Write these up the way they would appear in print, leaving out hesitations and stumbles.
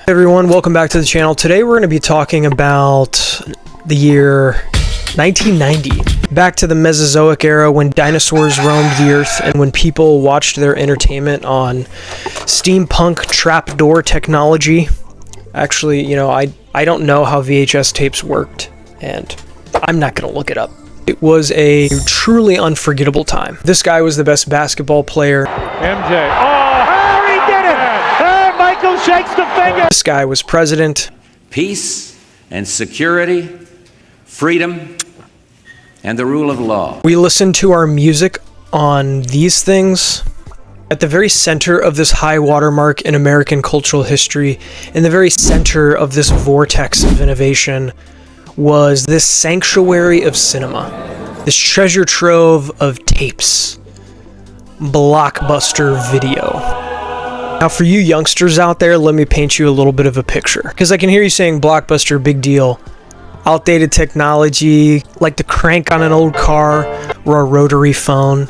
Hey everyone, welcome back to the channel. Today we're going to be talking about the year 1990. Back to the Mesozoic era when dinosaurs roamed the earth and when people watched their entertainment on steampunk trapdoor technology. Actually, I don't know how VHS tapes worked, and I'm not going to look it up. It was a truly unforgettable time. This guy was the best basketball player. MJ. Oh, he did it! Michael shakes the finger. This guy was president. Peace and security, freedom, and the rule of law. We listened to our music on these things. At the very center of this high watermark in American cultural history, in the very center of this vortex of innovation, was this sanctuary of cinema, this treasure trove of tapes, Blockbuster video. Now for you youngsters out there, let me paint you a little bit of a picture, because I can hear you saying Blockbuster, big deal, outdated technology, like the crank on an old car or a rotary phone.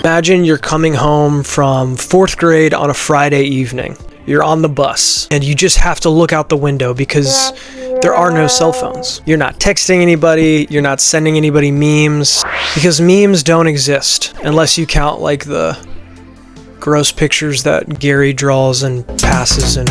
Imagine you're coming home from 4th grade on a Friday evening. You're on the bus, and you just have to look out the window because there are no cell phones. You're not texting anybody, you're not sending anybody memes, because memes don't exist unless you count like the gross pictures that Gary draws and passes in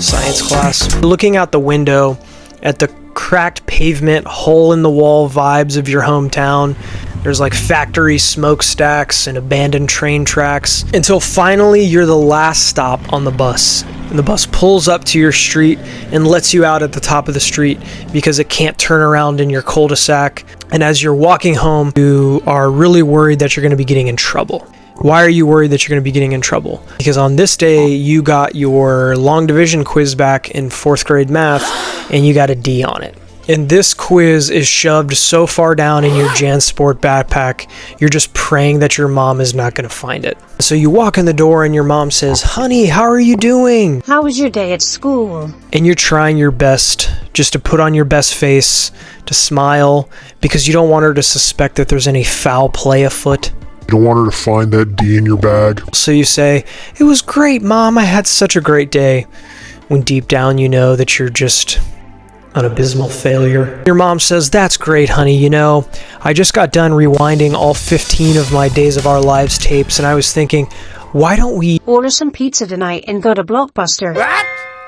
science class. Looking out the window at the cracked pavement, hole-in-the-wall vibes of your hometown. There's like factory smokestacks and abandoned train tracks, until finally you're the last stop on the bus. And the bus pulls up to your street and lets you out at the top of the street because it can't turn around in your cul-de-sac. And as you're walking home, you are really worried that you're going to be getting in trouble. Why are you worried that you're going to be getting in trouble? Because on this day, you got your long division quiz back in 4th grade math, and you got a D on it. And this quiz is shoved so far down in your JanSport backpack, you're just praying that your mom is not going to find it. So you walk in the door and your mom says, "Honey, how are you doing? How was your day at school?" And you're trying your best just to put on your best face, to smile, because you don't want her to suspect that there's any foul play afoot. You don't want her to find that D in your bag. So you say, "It was great, Mom. I had such a great day." When deep down you know that you're just an abysmal failure. Your mom says, "That's great, honey. I just got done rewinding all 15 of my Days of Our Lives tapes, and I was thinking, why don't we order some pizza tonight and go to Blockbuster?"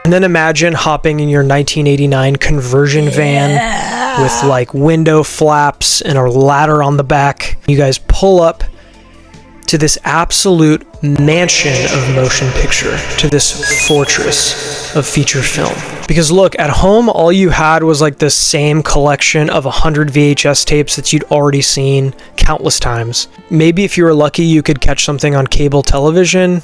And then imagine hopping in your 1989 conversion van with like window flaps and a ladder on the back. You guys pull up to this absolute mansion of motion picture, to this fortress of feature film. Because look, at home, all you had was like the same collection of 100 VHS tapes that you'd already seen countless times. Maybe if you were lucky, you could catch something on cable television,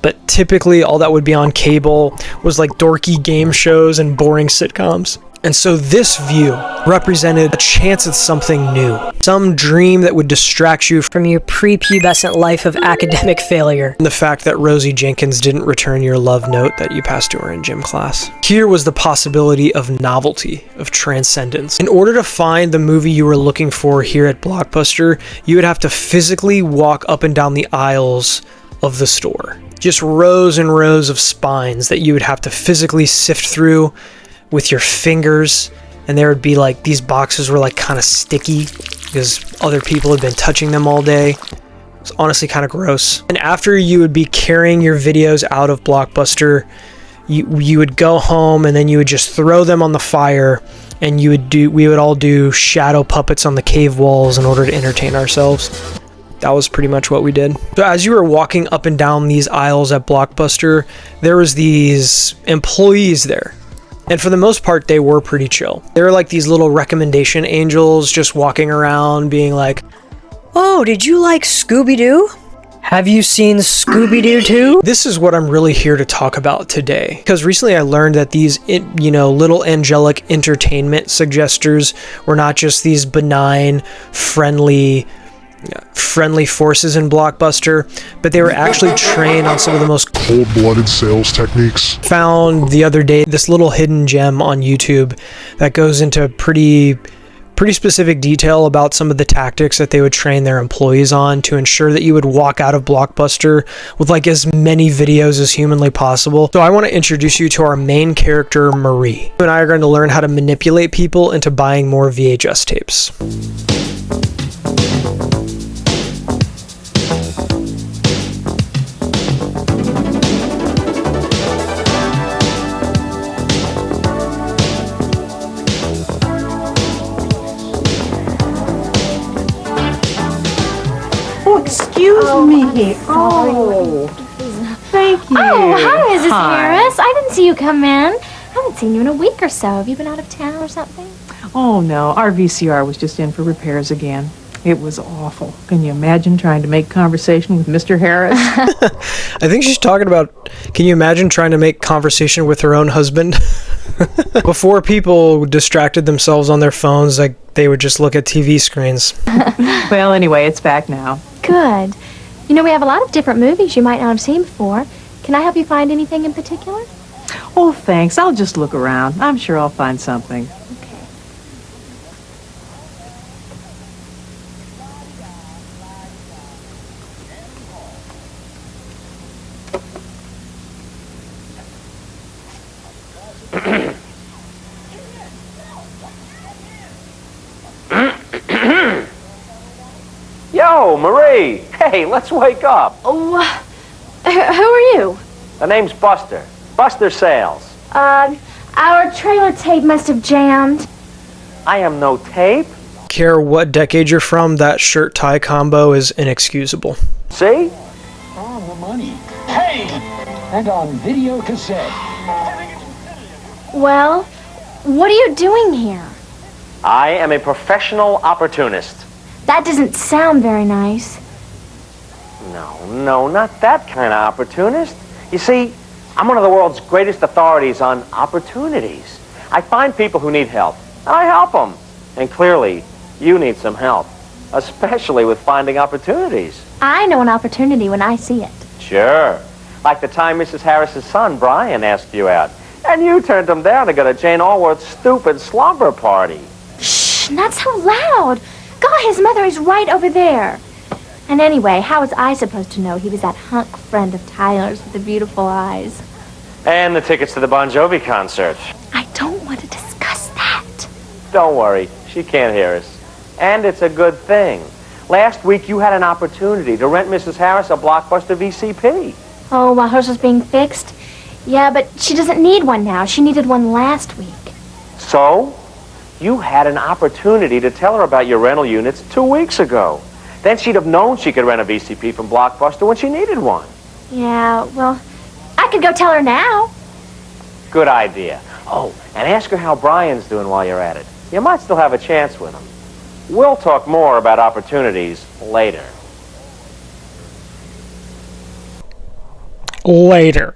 but typically all that would be on cable was like dorky game shows and boring sitcoms. And so this view represented a chance at something new, some dream that would distract you from your prepubescent life of academic failure, and the fact that Rosie Jenkins didn't return your love note that you passed to her in gym class. Here was the possibility of novelty, of transcendence. In order to find the movie you were looking for here at Blockbuster, you would have to physically walk up and down the aisles of the store. Just rows and rows of spines that you would have to physically sift through with your fingers, and there would be like, these boxes were like kind of sticky because other people had been touching them all day. It's honestly kind of gross. And after you would be carrying your videos out of Blockbuster, you would go home and then you would just throw them on the fire, and we would all do shadow puppets on the cave walls in order to entertain ourselves. That was pretty much what we did. So as you were walking up and down these aisles at Blockbuster, there was these employees there. And for the most part, they were pretty chill. They were like these little recommendation angels just walking around being like, "Oh, did you like Scooby-Doo? Have you seen Scooby-Doo too?" This is what I'm really here to talk about today. Because recently I learned that these, little angelic entertainment suggesters were not just these benign, friendly forces in Blockbuster, but they were actually trained on some of the most cold-blooded sales techniques. Found the other day this little hidden gem on YouTube that goes into pretty pretty specific detail about some of the tactics that they would train their employees on to ensure that you would walk out of Blockbuster with like as many videos as humanly possible. So I want to introduce you to our main character, Marie. You and I are going to learn how to manipulate people into buying more VHS tapes. Excuse me. Oh, thank you. Oh, hi, Mrs. Harris. I didn't see you come in. I haven't seen you in a week or so. Have you been out of town or something? Oh, no. Our VCR was just in for repairs again. It was awful. Can you imagine trying to make conversation with Mr. Harris? I think she's talking about, can you imagine trying to make conversation with her own husband? Before people distracted themselves on their phones, like they would just look at TV screens. Well, anyway, it's back now. Good. You know, we have a lot of different movies you might not have seen before. Can I help you find anything in particular? Oh, thanks. I'll just look around. I'm sure I'll find something. Okay. Yo, Marie. Hey, let's wake up. Oh, who are you? The name's Buster. Buster Sales. Our trailer tape must have jammed. I am no tape. Care what decade you're from, that shirt-tie combo is inexcusable. See? On the money. Hey! And on video cassette. Well, what are you doing here? I am a professional opportunist. That doesn't sound very nice. No, not that kind of opportunist. You see, I'm one of the world's greatest authorities on opportunities. I find people who need help, and I help them. And clearly, you need some help, especially with finding opportunities. I know an opportunity when I see it. Sure. Like the time Mrs. Harris's son, Brian, asked you out. And you turned him down to go to Jane Allworth's stupid slumber party. Shh, not so loud. God, his mother is right over there. And anyway, how was I supposed to know he was that hunk friend of Tyler's with the beautiful eyes? And the tickets to the Bon Jovi concert. I don't want to discuss that. Don't worry, she can't hear us. And it's a good thing. Last week you had an opportunity to rent Mrs. Harris a Blockbuster VCP. Oh, while hers was being fixed? Yeah, but she doesn't need one now. She needed one last week. So, you had an opportunity to tell her about your rental units 2 weeks ago. Then she'd have known she could rent a VCP from Blockbuster when she needed one. Yeah, well, I could go tell her now. Good idea. Oh, and ask her how Brian's doing while you're at it. You might still have a chance with him. We'll talk more about opportunities later. Later.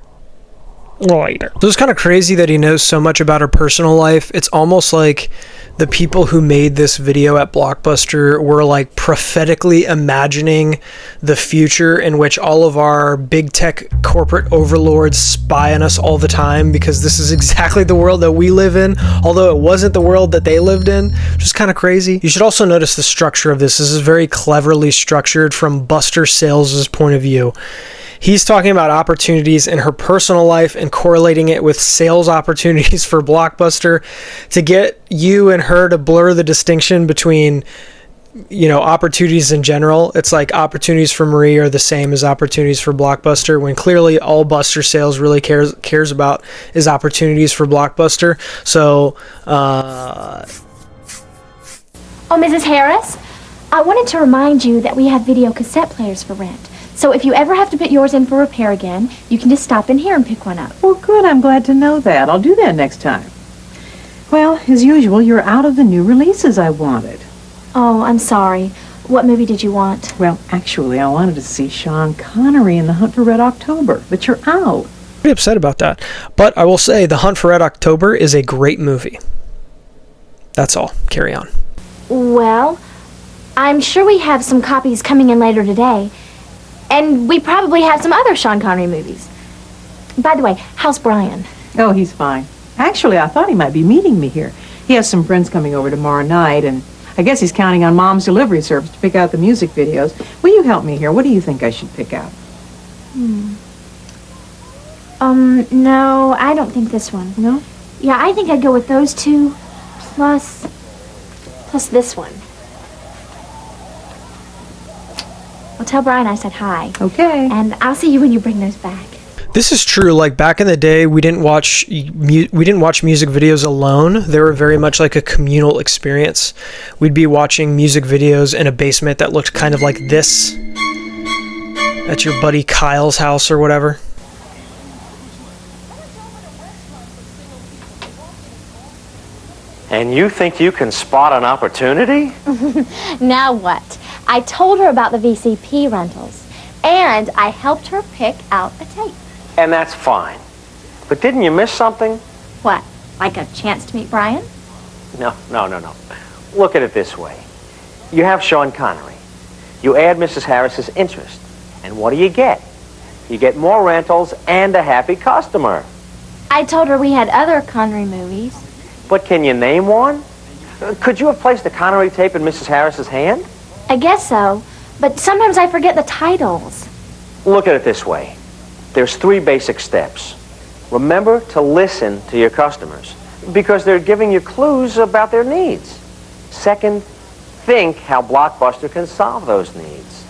So it's kind of crazy that he knows so much about her personal life. It's almost like the people who made this video at Blockbuster were like prophetically imagining the future in which all of our big tech corporate overlords spy on us all the time, because this is exactly the world that we live in, although it wasn't the world that they lived in, which is kind of crazy. You should also notice the structure of this. This is very cleverly structured from Buster Sales' point of view. He's talking about opportunities in her personal life and correlating it with sales opportunities for Blockbuster to get you and her to blur the distinction between, you know, opportunities in general. It's like opportunities for Marie are the same as opportunities for Blockbuster, when clearly all Buster Sales really cares about is opportunities for Blockbuster. So, Oh, Mrs. Harris, I wanted to remind you that we have video cassette players for rent. So if you ever have to put yours in for repair again, you can just stop in here and pick one up. Well, good. I'm glad to know that. I'll do that next time. Well, as usual, you're out of the new releases I wanted. Oh, I'm sorry. What movie did you want? Well, actually, I wanted to see Sean Connery in The Hunt for Red October, but you're out. pretty upset about that. But I will say The Hunt for Red October is a great movie. That's all. Carry on. Well, I'm sure we have some copies coming in later today. And we probably have some other Sean Connery movies. By the way, how's Brian? Oh, he's fine. Actually, I thought he might be meeting me here. He has some friends coming over tomorrow night, and I guess he's counting on Mom's delivery service to pick out the music videos. Will you help me here? What do you think I should pick out? No, I don't think this one. No? Yeah, I think I'd go with those two, plus this one. Well, tell Brian I said hi. Okay. And I'll see you when you bring those back. This is true. Like back in the day, we didn't watch music videos alone. They were very much like a communal experience. We'd be watching music videos in a basement that looked kind of like this. At your buddy Kyle's house or whatever. And you think you can spot an opportunity? Now what? I told her about the VCP rentals, and I helped her pick out a tape. And that's fine. But didn't you miss something? What, like a chance to meet Brian? No. Look at it this way. You have Sean Connery. You add Mrs. Harris's interest. And what do you get? You get more rentals and a happy customer. I told her we had other Connery movies. But can you name one? Could you have placed the Connery tape in Mrs. Harris's hand? I guess so, but sometimes I forget the titles. Look at it this way. There's 3 basic steps. Remember to listen to your customers because they're giving you clues about their needs. Second, think how Blockbuster can solve those needs.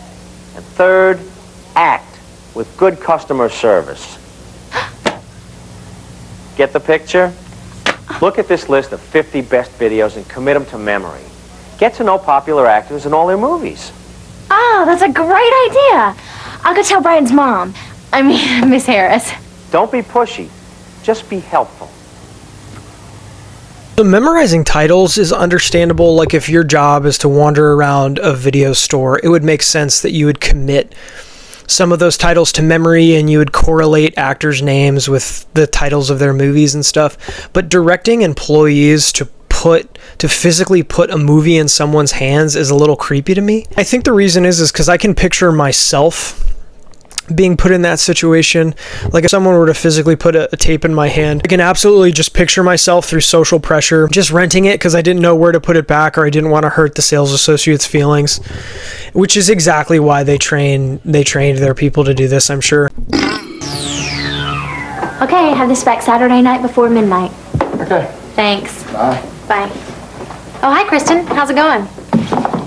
And third, act with good customer service. Get the picture? Look at this list of 50 best videos and commit them to memory. Get to know popular actors and all their movies. Oh, that's a great idea. I'll go tell Brian's mom. I mean, Miss Harris. Don't be pushy. Just be helpful. So memorizing titles is understandable. Like if your job is to wander around a video store, it would make sense that you would commit some of those titles to memory and you would correlate actors' names with the titles of their movies and stuff. But directing employees to physically put a movie in someone's hands is a little creepy to me. I think the reason is because I can picture myself being put in that situation. Like if someone were to physically put a tape in my hand, I can absolutely just picture myself through social pressure just renting it because I didn't know where to put it back or I didn't want to hurt the sales associates' feelings, which is exactly why they trained their people to do this, I'm sure. Okay, have this back Saturday night before midnight. Okay. Thanks. Bye. Bye. Oh, hi, Kristen. How's it going?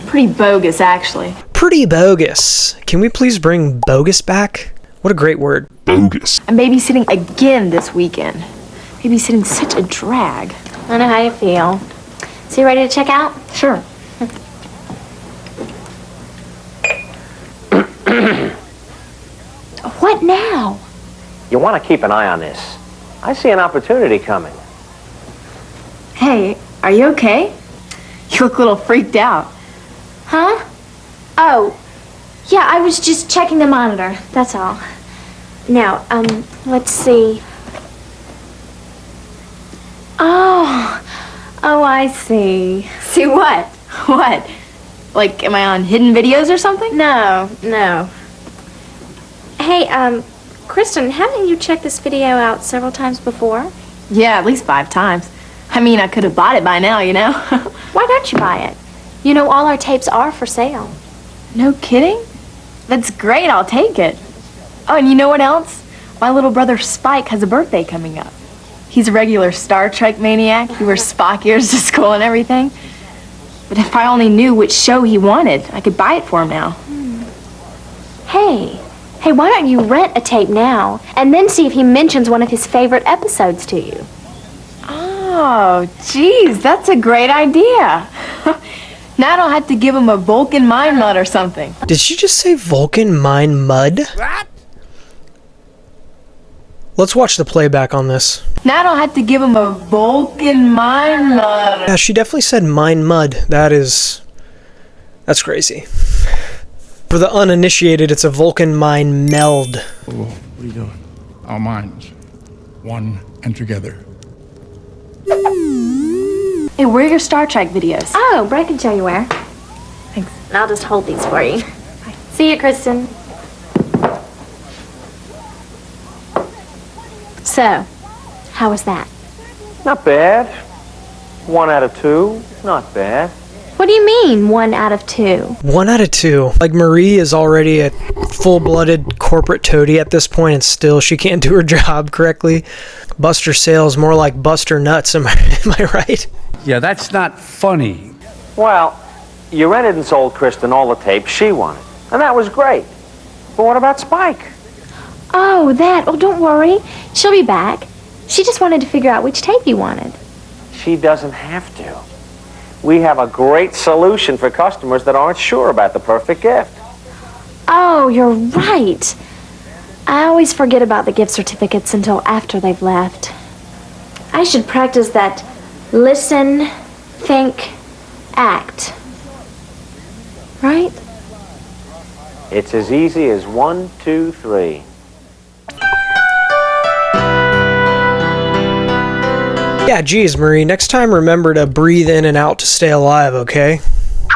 Pretty bogus, actually. Pretty bogus. Can we please bring bogus back? What a great word. Bogus. I'm babysitting again this weekend. Babysitting's such a drag. I know how you feel. So you ready to check out? Sure. What now? You want to keep an eye on this. I see an opportunity coming. Hey, are you okay? You look a little freaked out. Huh? Oh, yeah, I was just checking the monitor, that's all. Now, let's see. Oh, I see. See what? What? Like, am I on hidden videos or something? No. Hey, Kristen, haven't you checked this video out several times before? Yeah, at least 5 times. I mean, I could have bought it by now, you know? Why don't you buy it? You know, all our tapes are for sale. No kidding? That's great, I'll take it. Oh, and you know what else? My little brother Spike has a birthday coming up. He's a regular Star Trek maniac. He wears Spock ears to school and everything. But if I only knew which show he wanted, I could buy it for him now. Hey, why don't you rent a tape now and then see if he mentions one of his favorite episodes to you? Oh, geez, that's a great idea. Now I don't have to give him a Vulcan mind mud or something. Did she just say Vulcan mind mud? What? Let's watch the playback on this. Now I don't have to give him a Vulcan mind mud. Yeah, she definitely said mind mud. That's crazy. For the uninitiated, it's a Vulcan mind meld. What are you doing? Our minds, one and together. Hey, where are your Star Trek videos? Oh, Brett can show you where. Thanks. And I'll just hold these for you. Bye. See you, Kristen. So, how was that? Not bad. 1 out of 2. Not bad. What What do you mean, 1 out of 2? 1 out of 2. Like, Marie is already a full-blooded corporate toady at this point, and still she can't do her job correctly. Buster Sales, more like Buster Nuts, am I right? Yeah, that's not funny. Well, you rented and sold Kristen all the tapes she wanted, and that was great. But what about Spike? Oh, that. Oh, don't worry. She'll be back. She just wanted to figure out which tape you wanted. She doesn't have to. We have a great solution for customers that aren't sure about the perfect gift. Oh, you're right. I always forget about the gift certificates until after they've left. I should practice that listen, think, act. Right? It's as easy as 1, 2, 3. Yeah, geez, Marie, next time remember to breathe in and out to stay alive, okay?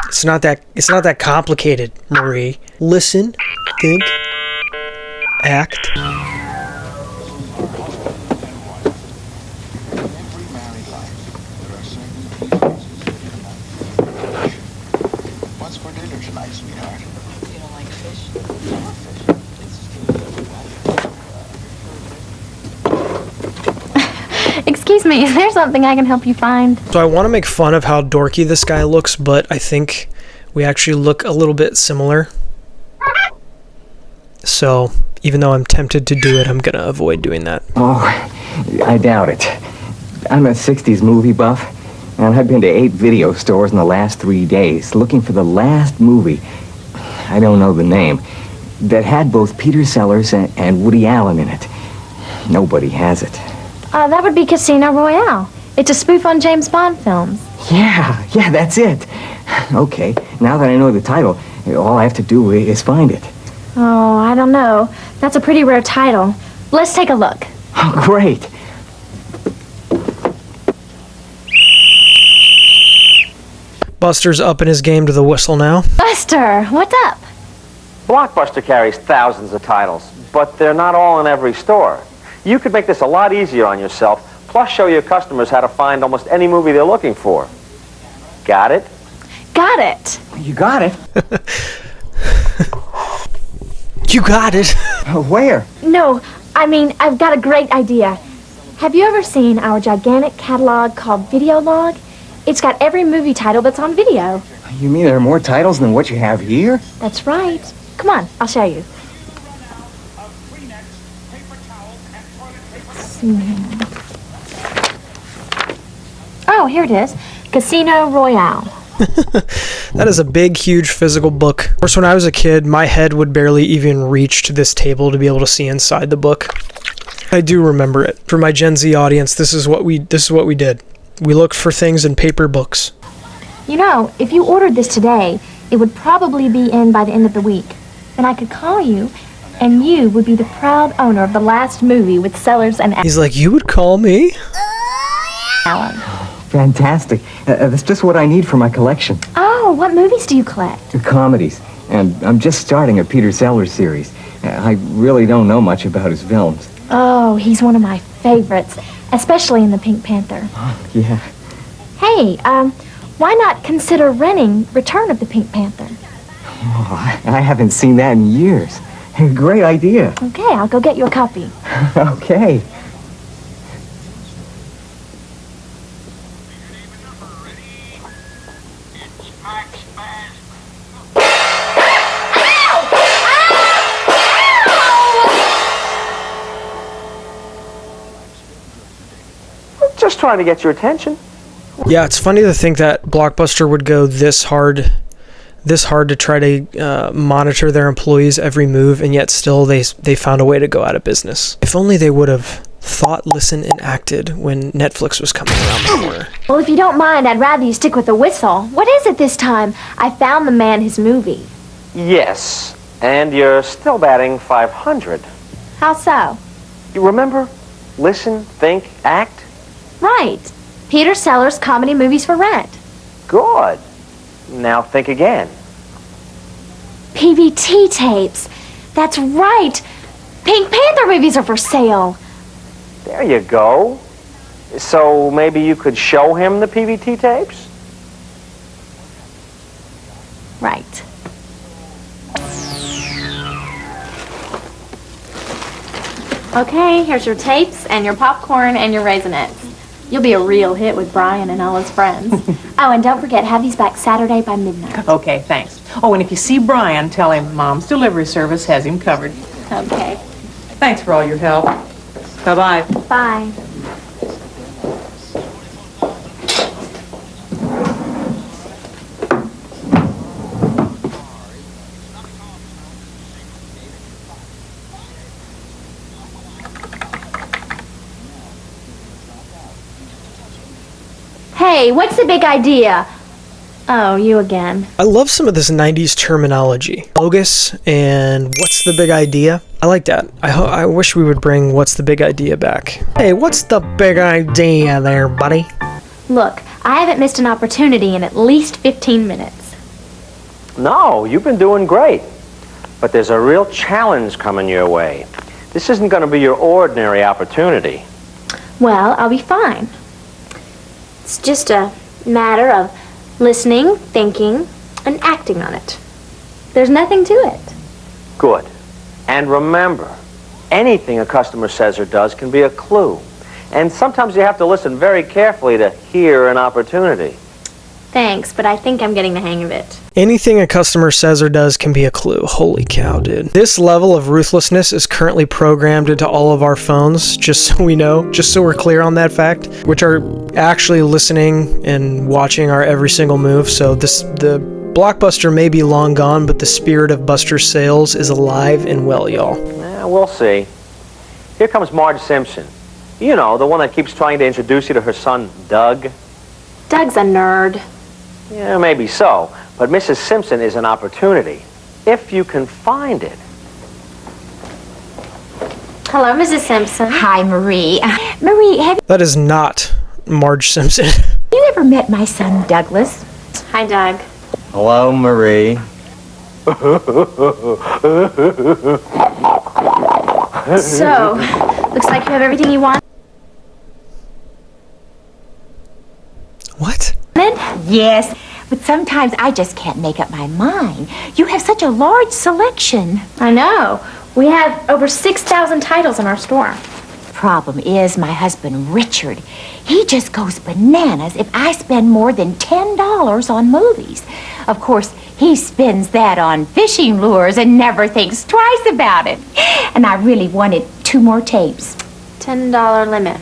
It's not that complicated, Marie. Listen, think, act. What's for dinner tonight, sweetheart? You don't like fish? Excuse me, is there something I can help you find? So I want to make fun of how dorky this guy looks, but I think we actually look a little bit similar. So even though I'm tempted to do it, I'm going to avoid doing that. Oh, I doubt it. I'm a 60s movie buff, and I've been to 8 video stores in the last 3 days looking for the last movie, I don't know the name, that had both Peter Sellers and Woody Allen in it. Nobody has it. That would be Casino Royale. It's a spoof on James Bond films. Yeah, that's it. Okay, now that I know the title, all I have to do is find it. Oh, I don't know. That's a pretty rare title. Let's take a look. Oh, great. Buster's up in his game to the whistle now. Buster, what's up? Blockbuster carries thousands of titles, but they're not all in every store. You could make this a lot easier on yourself, plus show your customers how to find almost any movie they're looking for. Got it? Got it. You got it? You got it. Where? No, I mean, I've got a great idea. Have you ever seen our gigantic catalog called Video Log? It's got every movie title that's on video. You mean there are more titles than what you have here? That's right. Come on, I'll show you. Oh, here it is. Casino Royale. That is a big, huge physical book. Of course, when I was a kid, my head would barely even reach to this table to be able to see inside the book. I do remember it. For my Gen Z audience, this is what we did. We looked for things in paper books. You know, if you ordered this today, it would probably be in by the end of the week. Then I could call you, and you would be the proud owner of the last movie with Sellers and He's like, you would call me? Allen. Fantastic. That's just what I need for my collection. Oh, what movies do you collect? Comedies. And I'm just starting a Peter Sellers series. I really don't know much about his films. Oh, he's one of my favorites, especially in the Pink Panther. Yeah. Hey, why not consider renting Return of the Pink Panther? Oh, I haven't seen that in years. Great idea. Okay, I'll go get you a copy. Okay. Just trying to get your attention. Yeah, it's funny to think that Blockbuster would go this hard to try to monitor their employees' every move, and yet still they found a way to go out of business. If only they would have thought, listened, and acted when Netflix was coming around the corner. Well, if you don't mind, I'd rather you stick with the whistle. What is it this time? I found the man his movie. Yes, and you're still batting 500. How so? You remember? Listen, think, act? Right. Peter Sellers Comedy Movies for Rent. Good. Now think again. PVT tapes. That's right. Pink Panther movies are for sale. There you go. So maybe you could show him the PVT tapes? Okay, here's your tapes and your popcorn and your Raisinets. You'll be a real hit with Brian and all his friends. Oh, and don't forget, have these back Saturday by midnight. Okay, thanks. Oh, and if you see Brian, tell him Mom's delivery service has him covered. Okay. Thanks for all your help. Bye-bye. Bye. Hey, what's the big idea? Oh, you again. I love some of this 90s terminology. Bogus and what's the big idea? I like that. I wish we would bring what's the big idea back. Hey, what's the big idea there, buddy? Look, I haven't missed an opportunity in at least 15 minutes. No, you've been doing great. But there's a real challenge coming your way. This isn't going to be your ordinary opportunity. Well, I'll be fine. It's just a matter of listening, thinking, and acting on it. There's nothing to it. Good. And remember, anything a customer says or does can be a clue. And sometimes you have to listen very carefully to hear an opportunity. Thanks, but I think I'm getting the hang of it. Anything a customer says or does can be a clue. Holy cow, dude. This level of ruthlessness is currently programmed into all of our phones, just so we know, just so we're clear on that fact, which are actually listening and watching our every single move. So the Blockbuster may be long gone, but the spirit of Buster's sales is alive and well, y'all. Yeah, we'll see. Here comes Marge Simpson. You know, the one that keeps trying to introduce you to her son, Doug. Doug's a nerd. Yeah, maybe so. But Mrs. Simpson is an opportunity, if you can find it. Hello, Mrs. Simpson. Hi, Marie. Marie, have That is not Marge Simpson. you ever met my son, Douglas? Hi, Doug. Hello, Marie. So, looks like you have everything you want. What? Yes, but sometimes I just can't make up my mind. You have such a large selection. I know. We have over 6,000 titles in our store. Problem is, my husband, Richard, he just goes bananas if I spend more than $10 on movies. Of course, he spends that on fishing lures and never thinks twice about it. And I really wanted 2 more tapes. $10 limit.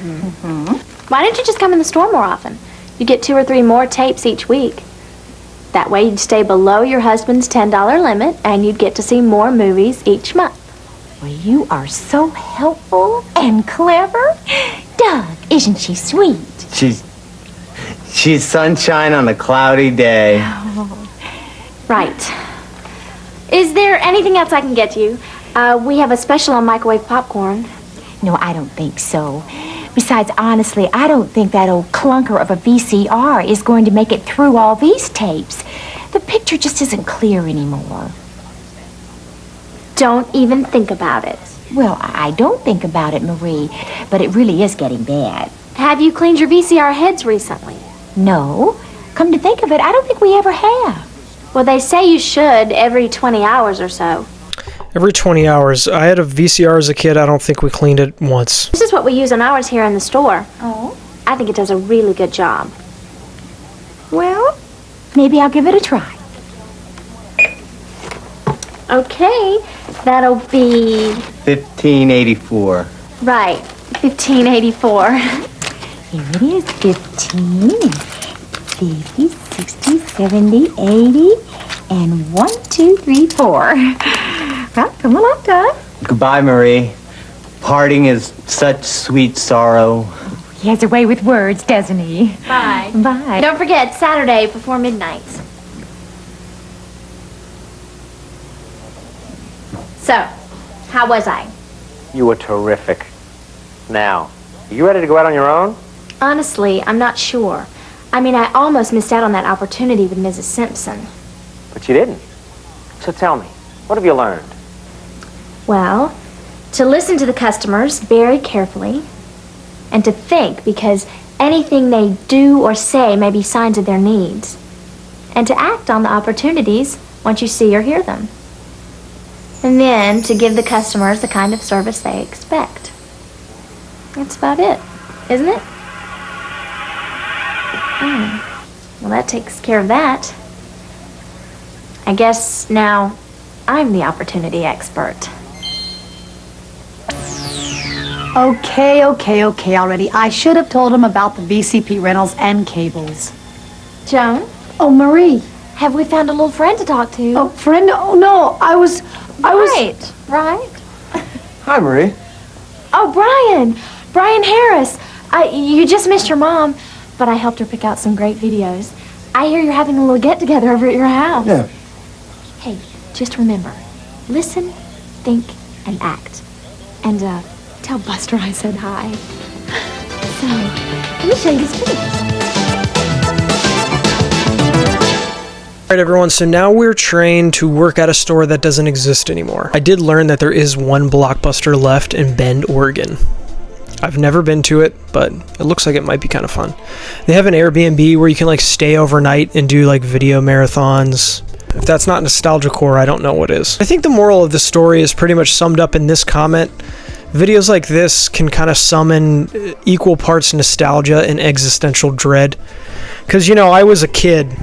Why don't you just come in the store more often? You get 2 or 3 more tapes each week. That way you'd stay below your husband's $10 limit and you'd get to see more movies each month. Well, you are so helpful and clever. Doug, isn't she sweet? She's sunshine on a cloudy day. Right. Is there anything else I can get you? We have a special on microwave popcorn. No, I don't think so. Besides, honestly, I don't think that old clunker of a VCR is going to make it through all these tapes. The picture just isn't clear anymore. Don't even think about it. Well, I don't think about it, Marie, but it really is getting bad. Have you cleaned your VCR heads recently? No. Come to think of it, I don't think we ever have. Well, they say you should every 20 hours or so. Every 20 hours. I had a VCR as a kid. I don't think we cleaned it once. This is what we use on ours here in the store. Oh? I think it does a really good job. Well, maybe I'll give it a try. Okay, that'll be... $15.84. Right, $15.84. Here it is, 15, 50, 60, 70, 80, and 1, 2, 3, 4. Well, come along, Doug. Goodbye, Marie. Parting is such sweet sorrow. He has a way with words, doesn't he? Bye. Bye. Don't forget, Saturday before midnight. So, how was I? You were terrific. Now, are you ready to go out on your own? Honestly, I'm not sure. I mean, I almost missed out on that opportunity with Mrs. Simpson. But you didn't. So tell me, what have you learned? Well, to listen to the customers very carefully, and to think, because anything they do or say may be signs of their needs, and to act on the opportunities once you see or hear them. And then to give the customers the kind of service they expect. That's about it, isn't it? Well, that takes care of that. I guess now I'm the opportunity expert. Okay already. I should have told him about the VCP rentals and cables. Joan? Oh, Marie. Have we found a little friend to talk to? Oh, friend? Oh, no. I was... Right. Hi, Marie. Oh, Brian Harris. You just missed your mom, but I helped her pick out some great videos. I hear you're having a little get-together over at your house. Yeah. Hey, just remember, listen, think, and act. And, tell Buster I said hi. So, let me show you his videos. Alright everyone, so now we're trained to work at a store that doesn't exist anymore. I did learn that there is one Blockbuster left in Bend, Oregon. I've never been to it, but it looks like it might be kind of fun. They have an Airbnb where you can like stay overnight and do like video marathons. If that's not nostalgia core, I don't know what is. I think the moral of the story is pretty much summed up in this comment. Videos like this can kind of summon equal parts nostalgia and existential dread. Because, you know, I was a kid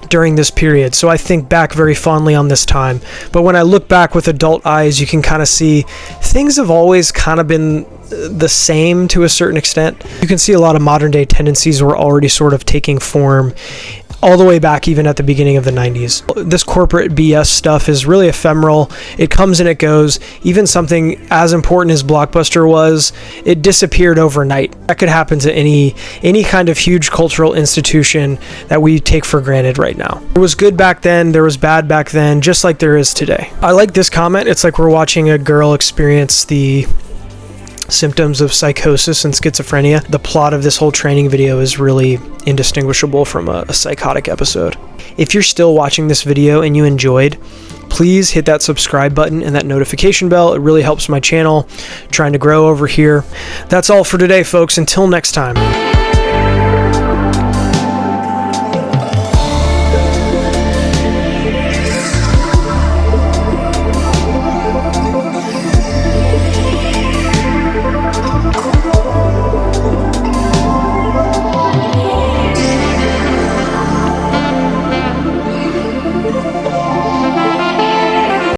during this period, so I think back very fondly on this time. But when I look back with adult eyes, you can kind of see things have always kind of been the same to a certain extent. You can see a lot of modern day tendencies were already sort of taking form all the way back even at the beginning of the 90s. This corporate BS stuff is really ephemeral. It comes and it goes. Even something as important as Blockbuster was, it disappeared overnight. That could happen to any kind of huge cultural institution that we take for granted right now. There was good back then, there was bad back then, just like there is today. I like this comment. It's like we're watching a girl experience the symptoms of psychosis and schizophrenia. The plot of this whole training video is really indistinguishable from a psychotic episode. If you're still watching this video and you enjoyed, please hit that subscribe button and that notification bell. It really helps my channel trying to grow over here. That's all for today, folks. Until next time.